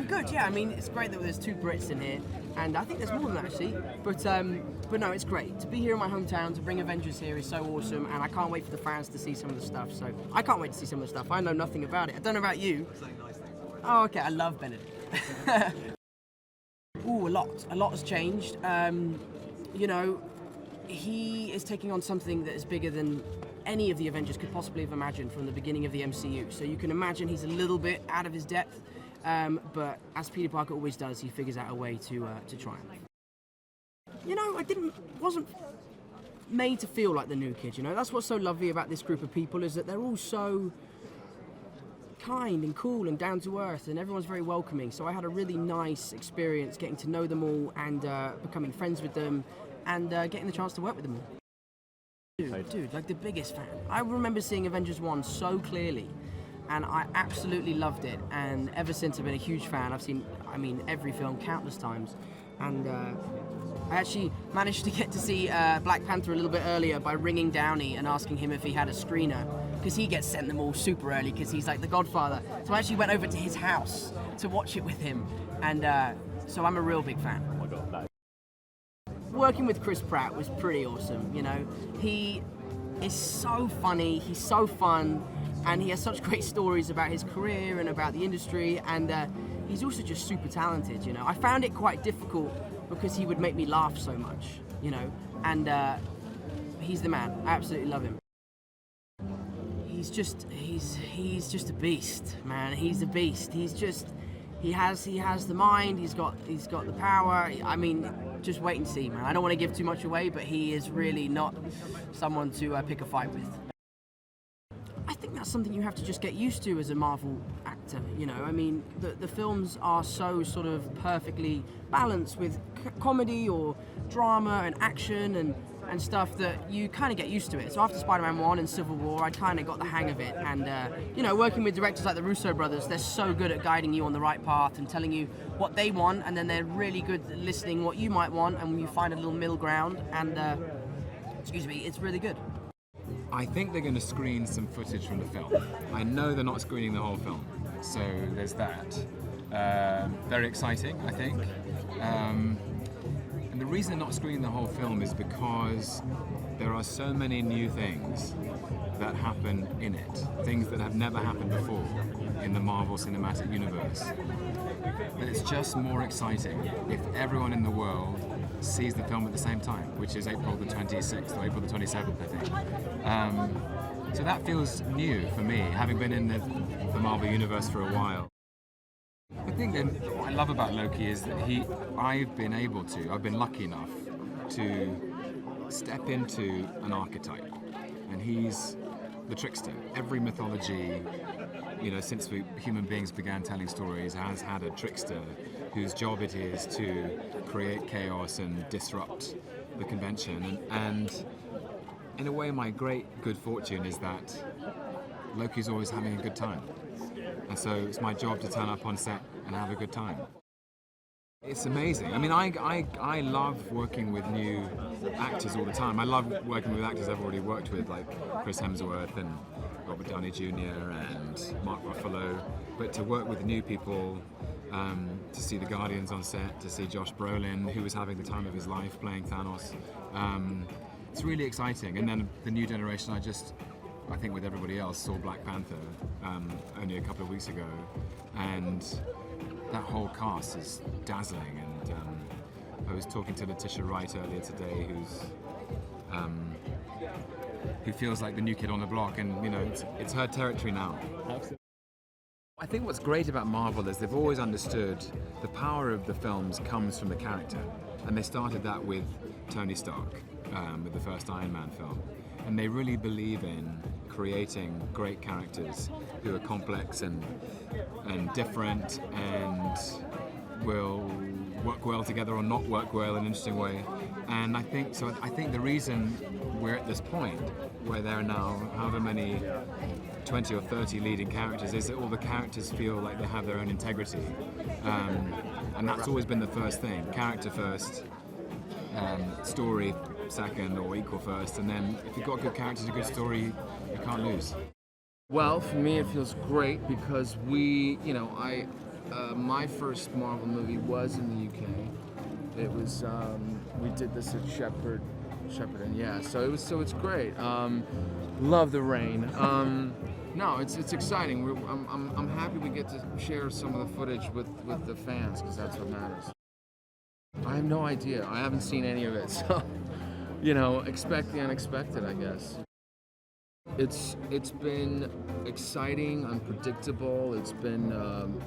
Good, yeah. I mean, it's great that there's 2 Brits in here, and I think there's more than that actually. But no, it's great to be here in my hometown. To bring Avengers here is so awesome, and I can't wait for the fans to see some of the stuff. So I can't wait to see some of the stuff. I know nothing about it. I don't know about you. Oh, okay. I love Benedict. Ooh, a lot has changed. You know, he is taking on something that is bigger than any of the Avengers could possibly have imagined from the beginning of the MCU. So you can imagine he's a little bit out of his depth, but as Peter Parker always does, he figures out a way to triumph. You know, wasn't made to feel like the new kid. You know, that's what's so lovely about this group of people, is that they're all so kind and cool and down to earth, and everyone's very welcoming. So I had a really nice experience getting to know them all and becoming friends with them and getting the chance to work with them all. Dude, like the biggest fan. I remember seeing Avengers 1 so clearly, and I absolutely loved it. And ever since, I've been a huge fan. I've seen, every film countless times. And I actually managed to get to see Black Panther a little bit earlier by ringing Downey and asking him if he had a screener, because he gets sent them all super early because he's like the godfather. So I actually went over to his house to watch it with him, and so I'm a real big fan. Oh my God, that. Working with Chris Pratt was pretty awesome. You know, he is so funny, he's so fun, and he has such great stories about his career and about the industry, and he's also just super talented. You know, I found it quite difficult because he would make me laugh so much, you know, and he's the man. I absolutely love him. He's just a beast, man. He's a beast. He has the mind. He's got the power. I mean, just wait and see, man. I don't want to give too much away, but he is really not someone to pick a fight with. I think that's something you have to just get used to as a Marvel actor, you know. I mean, the films are so sort of perfectly balanced with comedy or drama and action and stuff that you kind of get used to it. So after Spider-Man 1 and Civil War, I kind of got the hang of it. And, you know, working with directors like the Russo brothers, they're so good at guiding you on the right path and telling you what they want, and then they're really good at listening what you might want, and you find a little middle ground, and, it's really good. I think they're going to screen some footage from the film. I know they're not screening the whole film, so there's that. Very exciting, I think. And the reason they're not screening the whole film is because there are so many new things that happen in it, things that have never happened before in the Marvel Cinematic Universe. But it's just more exciting if everyone in the world sees the film at the same time, which is April the 26th or April the 27th, I think. So that feels new for me, having been in the Marvel Universe for a while. I think that what I love about Loki is that I've been lucky enough to step into an archetype, and he's the trickster. Every mythology, you know, since human beings began telling stories, has had a trickster whose job it is to create chaos and disrupt the convention. And in a way, my great good fortune is that Loki's always having a good time. And so it's my job to turn up on set and have a good time. It's amazing. I mean, I love working with new actors all the time. I love working with actors I've already worked with, like Chris Hemsworth and Robert Downey Jr. and Mark Ruffalo. But to work with new people, to see the Guardians on set, to see Josh Brolin, who was having the time of his life playing Thanos, it's really exciting. And then the new generation, I think with everybody else, saw Black Panther only a couple of weeks ago, and that whole cast is dazzling. And I was talking to Letitia Wright earlier today, who feels like the new kid on the block, and you know, it's her territory now. I think what's great about Marvel is they've always understood the power of the films comes from the character, and they started that with Tony Stark with the first Iron Man film. And they really believe in creating great characters who are complex and different and will work well together or not work well in an interesting way. And I think the reason we're at this point where there are now however many 20 or 30 leading characters is that all the characters feel like they have their own integrity. And that's always been the first thing, character first, story second or equal first, and then if you've got good characters, a good story, you can't lose. Well, for me it feels great because I my first Marvel movie was in the UK. It was we did this at Shepperton, yeah. So it's great. Love the rain. No, it's exciting. I'm happy we get to share some of the footage with the fans, because that's what matters. I have no idea. I haven't seen any of it, so expect the unexpected, I guess. It's been exciting, unpredictable. It's been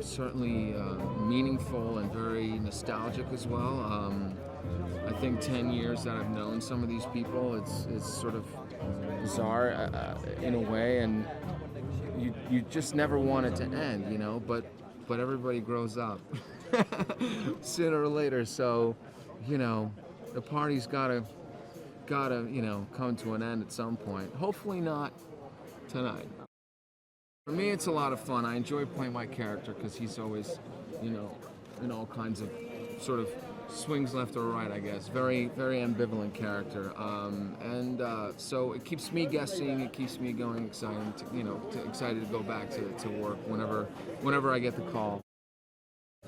certainly meaningful and very nostalgic as well. I think 10 years that I've known some of these people, it's sort of bizarre in a way, and you just never want it to end, but everybody grows up sooner or later, so the party's gotta come to an end at some point. Hopefully not tonight. For me, it's a lot of fun. I enjoy playing my character because he's always, in all kinds of sort of swings left or right, I guess. Very, very ambivalent character. So it keeps me guessing. It keeps me going, excited to go back to work whenever I get the call.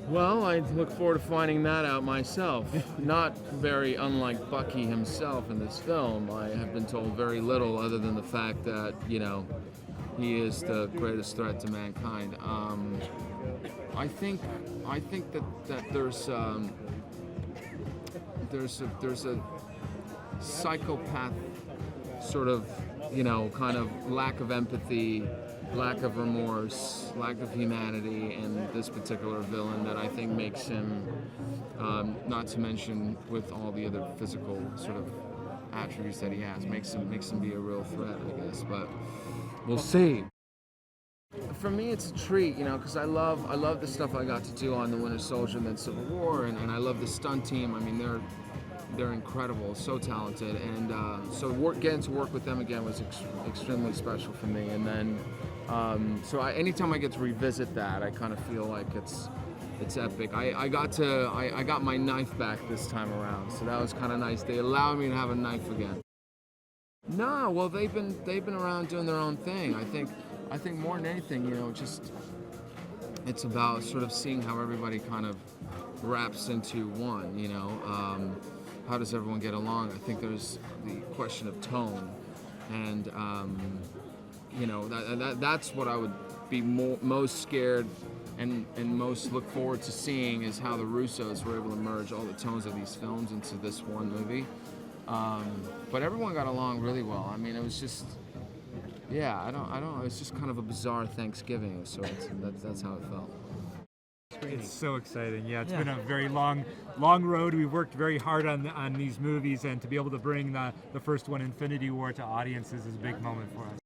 Well, I look forward to finding that out myself. Not very unlike Bucky himself in this film. I have been told very little other than the fact that, he is the greatest threat to mankind. I think that there's a psychopath sort of, kind of lack of empathy, lack of remorse, lack of humanity in this particular villain that I think makes him, not to mention with all the other physical sort of attributes that he has, makes him be a real threat, I guess. But we'll see. For me, it's a treat, because I love the stuff I got to do on The Winter Soldier and then Civil War, and I love the stunt team. I mean, they're incredible, so talented, and getting to work with them again was extremely special for me. And then, anytime I get to revisit that, I kind of feel like it's epic. I got my knife back this time around, so that was kind of nice. They allowed me to have a knife again. No, well, they've been around doing their own thing. I think more than anything, it's about sort of seeing how everybody kind of wraps into one. How does everyone get along? I think there's the question of tone, and that's what I would be most scared and most look forward to seeing, is how the Russos were able to merge all the tones of these films into this one movie. But everyone got along really well. I mean, it was just, I don't know. It was just kind of a bizarre Thanksgiving of sorts, and that's how it felt. It's so exciting. Yeah, it's been a very long road. We've worked very hard on these movies, and to be able to bring the first one, Infinity War, to audiences is a big moment for us.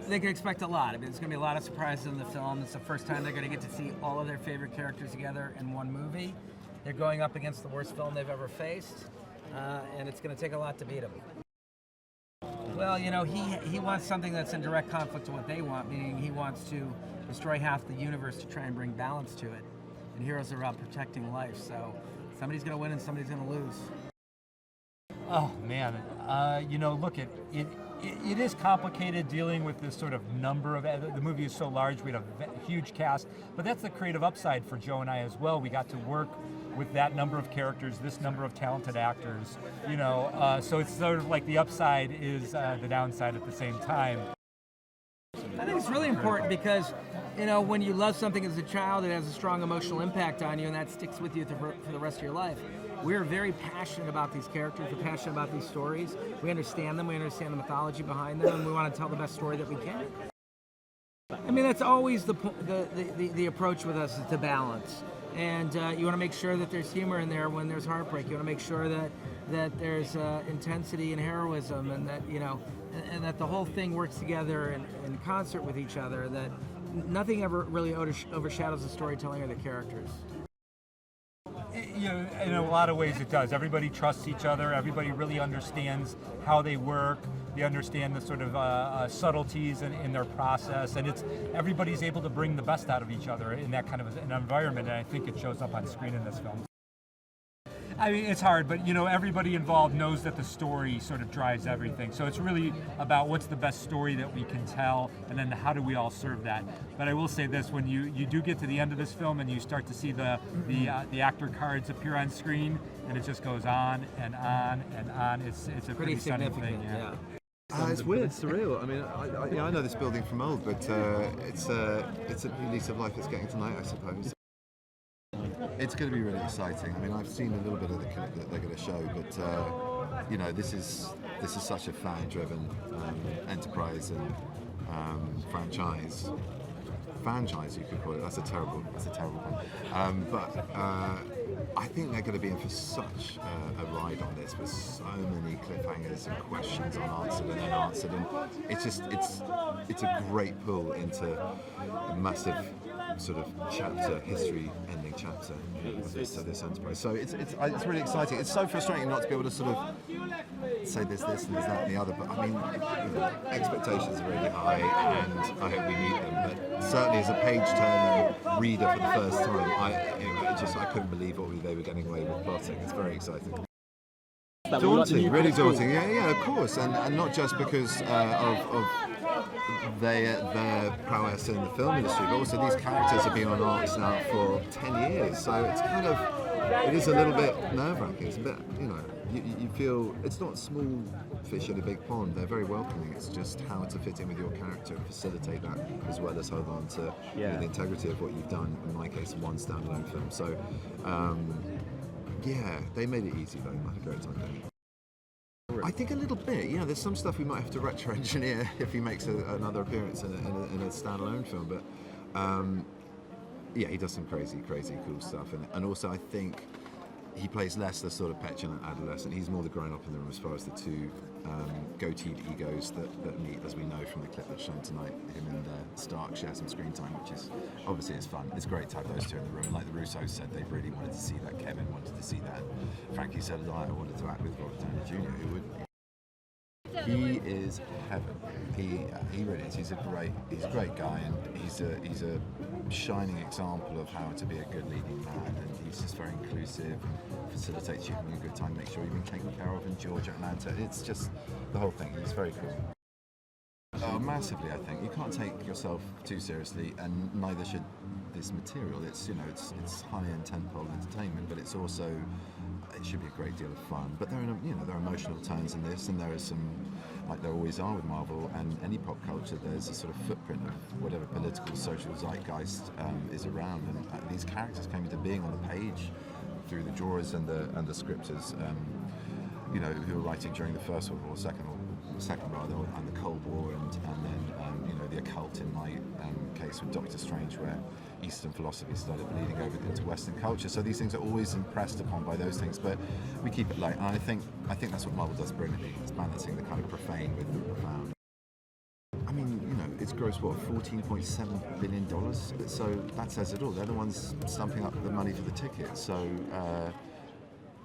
They can expect a lot. I mean, there's going to be a lot of surprises in the film. It's the first time they're going to get to see all of their favorite characters together in one movie. They're going up against the worst film they've ever faced, and it's going to take a lot to beat them. Well, he wants something that's in direct conflict to what they want, meaning he wants to destroy half the universe to try and bring balance to it. And heroes are about protecting life, so somebody's going to win and somebody's going to lose. Oh man, look, it is complicated dealing with this sort of number of, the movie is so large, we had a huge cast, but that's the creative upside for Joe and I as well. We got to work with that number of characters, this number of talented actors, so it's sort of like the upside is the downside at the same time. I think it's really important because, when you love something as a child, it has a strong emotional impact on you, and that sticks with you for the rest of your life. We're very passionate about these characters. We're passionate about these stories. We understand them. We understand the mythology behind them, and we want to tell the best story that we can. I mean, that's always the approach with us, is to balance. And you want to make sure that there's humor in there when there's heartbreak. You want to make sure that there's intensity and heroism, and that and that the whole thing works together in concert with each other. That nothing ever really overshadows the storytelling or the characters. In a lot of ways it does. Everybody trusts each other. Everybody really understands how they work. They understand the sort of subtleties in their process, and everybody's able to bring the best out of each other in that kind of an environment, and I think it shows up on screen in this film. I mean, it's hard, but everybody involved knows that the story sort of drives everything. So it's really about what's the best story that we can tell, and then how do we all serve that. But I will say this: when you do get to the end of this film and you start to see the actor cards appear on screen, and it just goes on and on and on. It's a pretty stunning thing. Yeah. It's weird, it's surreal. I mean, I know this building from old, but it's a new lease of life that's getting tonight, I suppose. It's going to be really exciting. I mean, I've seen a little bit of the clip that they're going to show, but this is such a fan-driven enterprise and franchise, you could call it. That's a terrible one. But I think they're going to be in for such a ride on this, with so many cliffhangers and questions unanswered and unanswered, and it's a great pull into a massive sort of history-ending chapter of this enterprise. So it's really exciting. It's so frustrating not to be able to sort of say there's this and there's that and the other, but I mean, expectations are really high, and I hope we meet them. But certainly, as a page-turning reader for the first time, I couldn't believe what they were getting away with plotting. It's very exciting. Daunting, really daunting. Yeah, of course, and not just because of their prowess in the film industry, but also these characters have been on arcs now for 10 years, so it is a little bit nerve-wracking. It's a bit, you feel it's not small fish in a big pond. They're very welcoming. It's just how to fit in with your character and facilitate that, as well as hold on to the integrity of what you've done. In my case, one standalone film. So, they made it easy though. I had a great time doing it. I think a little bit. There's some stuff we might have to retro-engineer if he makes another appearance in a standalone film. But he does some crazy cool stuff, and also I think he plays less the sort of petulant adolescent. He's more the grown-up in the room, as far as the two goateed egos that meet, as we know from the clip that's shown tonight. Him and Stark share some screen time, which is obviously it's fun. It's great to have those two in the room. Like the Russos said, they really wanted to see that. Kevin wanted to see that. Frankie said, I wanted to act with Robert Downey Jr. Who would? He is heaven. He really is. He's a great guy, and he's a shining example of how to be a good leading man. And he's just very inclusive and facilitates you having a good time. Make sure you've been taken care of in Georgia, Atlanta. It's just the whole thing. He's very cool. Oh, massively, I think. You can't take yourself too seriously, and neither should this material. It's high-end tentpole entertainment, but it should be a great deal of fun. But there are emotional tones in this, and there are some, like there always are with Marvel and any pop culture. There's a sort of footprint of whatever political, social zeitgeist is around, and these characters came into being on the page through the drawers and the scripters, who were writing during the First World War, second rather, and the Cold War, and then the occult in my case with Doctor Strange, where Eastern philosophy started bleeding over into Western culture. So these things are always impressed upon by those things, but we keep it light. And I think that's what Marvel does brilliantly. It's balancing the kind of profane with the profound. I mean, it's grossed $14.7 billion. So that says it all. They're the ones stumping up the money for the tickets. So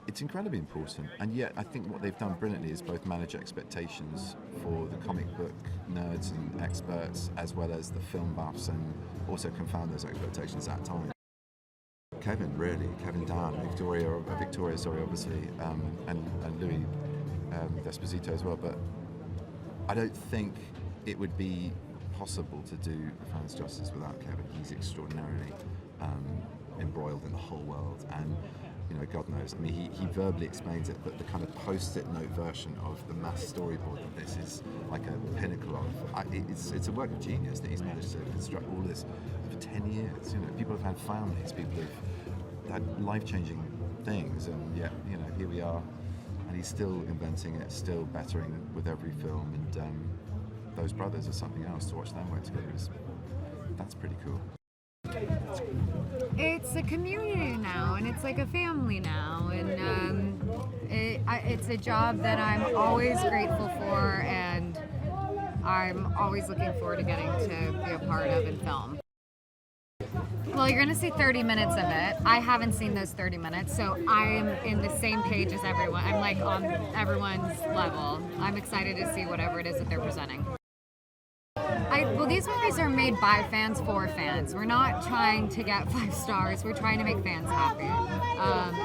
it's incredibly important, and yet I think what they've done brilliantly is both manage expectations for the comic book nerds and experts, as well as the film buffs, and also confound those expectations at times. Kevin, Dan, Victoria, obviously, and Louis D'Esposito as well. But I don't think it would be possible to do fans justice without Kevin. He's extraordinarily embroiled in the whole world, and God knows. I mean, he verbally explains it, but the kind of post-it note version of the mass storyboard of this is like a pinnacle of. It's a work of genius that he's managed to construct all this for 10 years. People have had families, people have had life-changing things, and yet, here we are, and he's still inventing it, still bettering with every film, and those brothers are something else. To watch them work together that's pretty cool. It's a community now, and it's like a family now, and it's a job that I'm always grateful for, and I'm always looking forward to getting to be a part of in film. Well, you're going to see 30 minutes of it. I haven't seen those 30 minutes, so I'm in the same page as everyone. I'm like on everyone's level. I'm excited to see whatever it is that they're presenting. Well, these movies are made by fans for fans. We're not trying to get 5 stars. We're trying to make fans happy.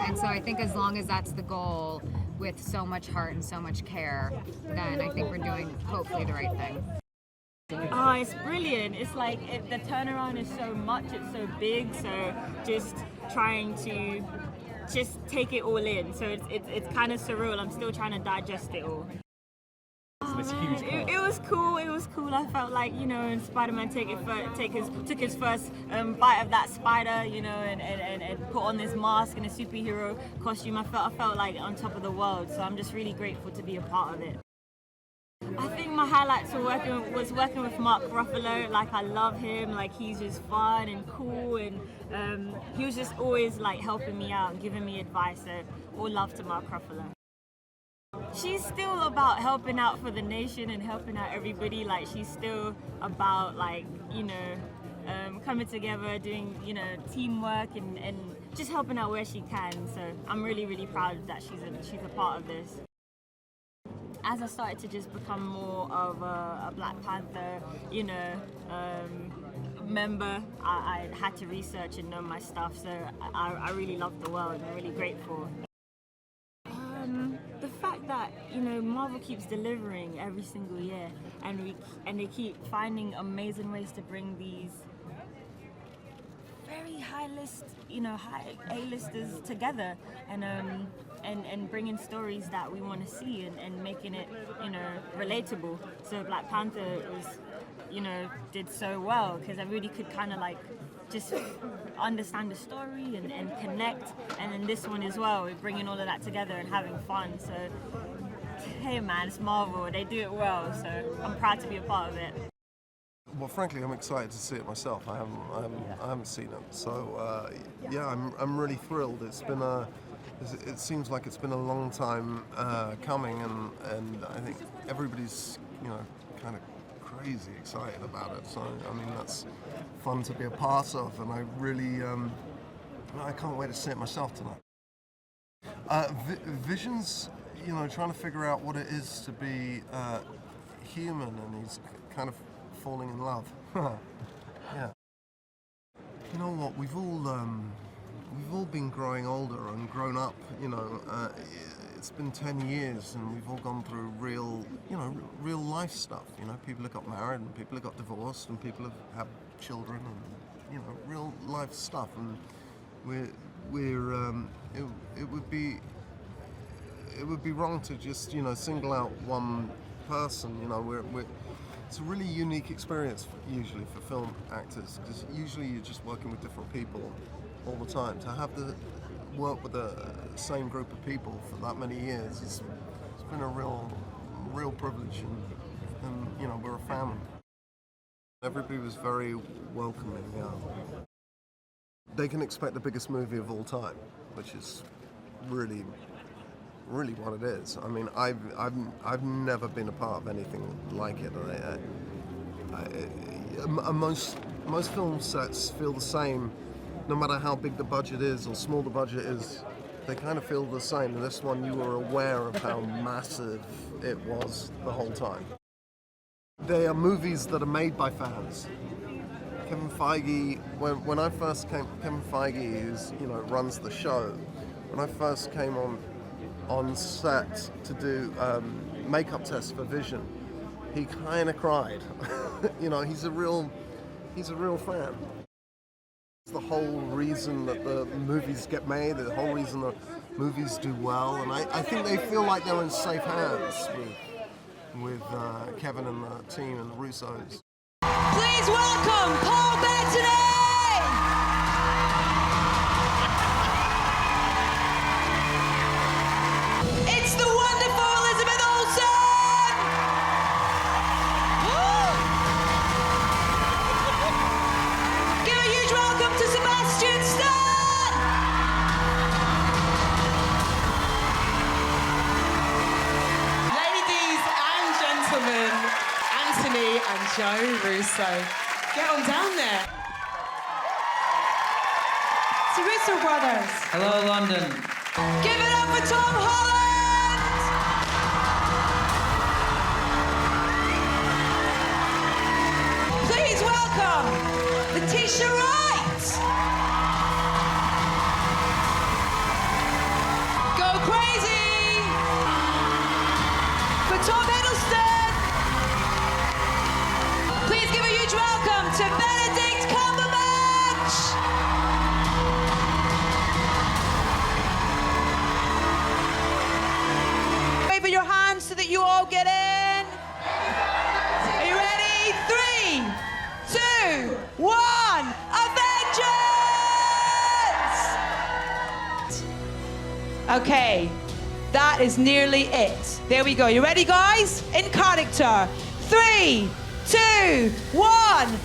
And so I think as long as that's the goal, with so much heart and so much care, then I think we're doing hopefully the right thing. Oh, it's brilliant. It's like the turnaround is so much, it's so big, so just trying to just take it all in. So it's kind of surreal. I'm still trying to digest it all. This huge It was cool. It was cool. I felt like, you know, and Spider-Man took his first bite of that spider, you know, and put on this mask and a superhero costume. I felt like on top of the world. So I'm just really grateful to be a part of it. I think my highlights were working with Mark Ruffalo. Like, I love him. Like, he's just fun and cool, and he was just always like helping me out and giving me advice. So all love to Mark Ruffalo. She's still about helping out for the nation and helping out everybody. Like, she's still about, like, you know, coming together, doing, you know, teamwork and just helping out where she can. So I'm really, really proud that she's a part of this. As I started to just become more of a Black Panther, you know, member, I had to research and know my stuff. So I really love the world. I'm really grateful. The fact that, you know, Marvel keeps delivering every single year, and they keep finding amazing ways to bring these very high A-listers together, and bringing stories that we want to see and making it, you know, relatable. So Black Panther was, you know, did so well because everybody could kind of like just understand the story and connect, and then this one as well, we're bringing all of that together and having fun. So hey man, it's Marvel, they do it well, so I'm proud to be a part of it. Well, frankly, I'm excited to see it myself. I haven't seen it, so yeah, I'm really thrilled. It seems like it's been a long time coming, and I think everybody's, you know, kind of crazy excited about it. So I mean, that's fun to be a part of, and I really I can't wait to see it myself tonight. Vision's, you know, trying to figure out what it is to be human, and he's kind of falling in love. Yeah. You know what? We've all been growing older and grown up. You know, it's been 10 years, and we've all gone through real life stuff. You know, people have got married, and people have got divorced, and people have had children, and, you know, real life stuff. And it would be wrong to just, you know, single out one person. You know, it's a really unique experience usually for film actors, because usually you're just working with different people all the time. To have to work with the same group of people for that many years, it's been a real privilege, and you know, we're a family. Everybody was very welcoming. Yeah. They can expect the biggest movie of all time, which is really what it is. I mean, I've never been a part of anything like it. Most film sets feel the same, no matter how big the budget is or small the budget is. They kind of feel the same. And this one, you were aware of how massive it was the whole time. They are movies that are made by fans. Kevin Feige, when I first came, Kevin Feige, who's, you know, runs the show. When I first came on set to do makeup tests for Vision, he kind of cried. You know, he's a real fan. It's the whole reason that the movies get made, the whole reason that movies do well, and I think they feel like they're in safe hands with Kevin and the team and the Russos. Please welcome Paul Bettany! It's the wonderful Elizabeth Olsen! Give a huge welcome to Sebastian! Ladies and gentlemen, Anthony and Joe Russo. Get on down there. It's the Russo brothers. Hello, London. Give it up for Tom Holland! Please welcome Letitia Wright. Go crazy for Tom Hiddleston. Please give a huge welcome to Benedict Cumberbatch. Wave your hands so that you all get in. Are you ready? 3, 2, 1. Avengers! Okay, that is nearly it. There we go. You ready, guys? In character. 3, 2, 1.